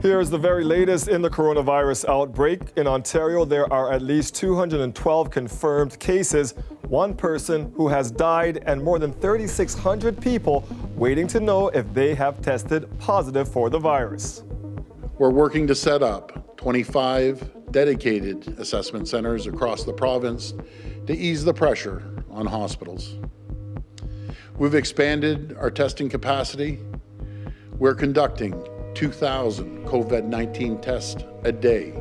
Here is the very latest in the coronavirus outbreak. In Ontario, there are at least 212 confirmed cases, one person who has died, and more than 3,600 people waiting to know if they have tested positive for the virus. We're working to set up 25 dedicated assessment centers across the province to ease the pressure on hospitals. We've expanded our testing capacity. We're conducting 2,000 COVID-19 tests a day.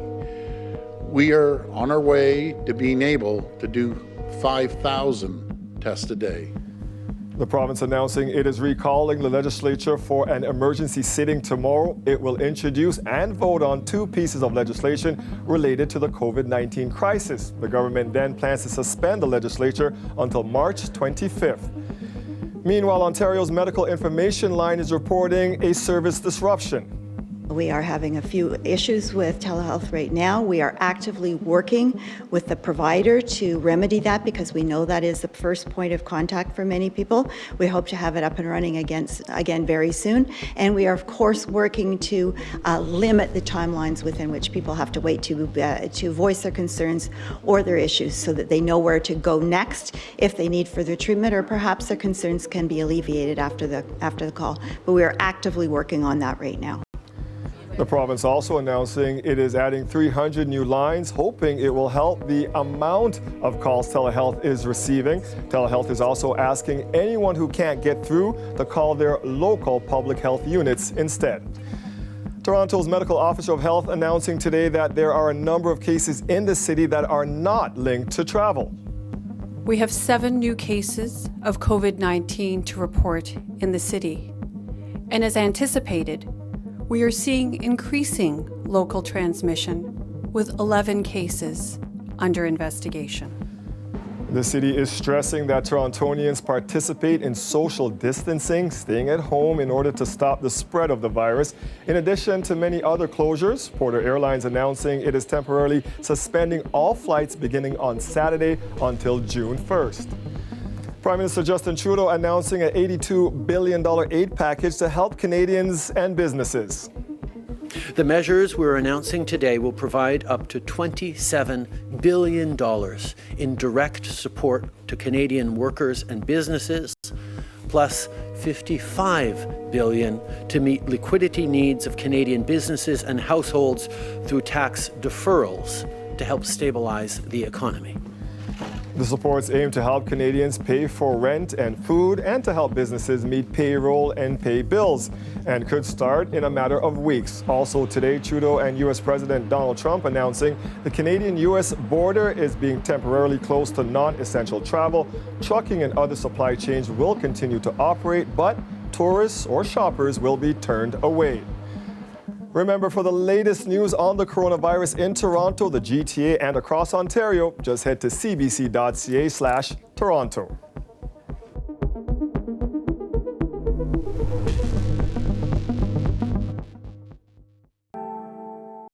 We are on our way to being able to do 5,000 tests a day. The province announcing it is recalling the legislature for an emergency sitting tomorrow. It will introduce and vote on two pieces of legislation related to the COVID-19 crisis. The government then plans to suspend the legislature until March 25th. Meanwhile, Ontario's medical information line is reporting a service disruption. We are having a few issues with telehealth right now. We are actively working with the provider to remedy that because we know that is the first point of contact for many people. We hope to have it up and running again very soon. And we are, of course, working to limit the timelines within which people have to wait to voice their concerns or their issues so that they know where to go next if they need further treatment, or perhaps their concerns can be alleviated after the call. But we are actively working on that right now. The province also announcing it is adding 300 new lines, hoping it will help the amount of calls telehealth is receiving. Telehealth is also asking anyone who can't get through to call their local public health units instead. Toronto's medical officer of health announcing today that there are a number of cases in the city that are not linked to travel. We have 7 new cases of COVID-19 to report in the city. And as anticipated, we are seeing increasing local transmission with 11 cases under investigation. The city is stressing that Torontonians participate in social distancing, staying at home in order to stop the spread of the virus. In addition to many other closures, Porter Airlines announcing it is temporarily suspending all flights beginning on Saturday until June 1st. Prime Minister Justin Trudeau announcing an $82 billion aid package to help Canadians and businesses. The measures we're announcing today will provide up to $27 billion in direct support to Canadian workers and businesses, plus $55 billion to meet liquidity needs of Canadian businesses and households through tax deferrals to help stabilize the economy. The supports aim to help Canadians pay for rent and food and to help businesses meet payroll and pay bills, and could start in a matter of weeks. Also today, Trudeau and U.S. President Donald Trump announcing the Canadian-U.S. border is being temporarily closed to non-essential travel. Trucking and other supply chains will continue to operate, but tourists or shoppers will be turned away. Remember, for the latest news on the coronavirus in Toronto, the GTA, and across Ontario, just head to cbc.ca/Toronto.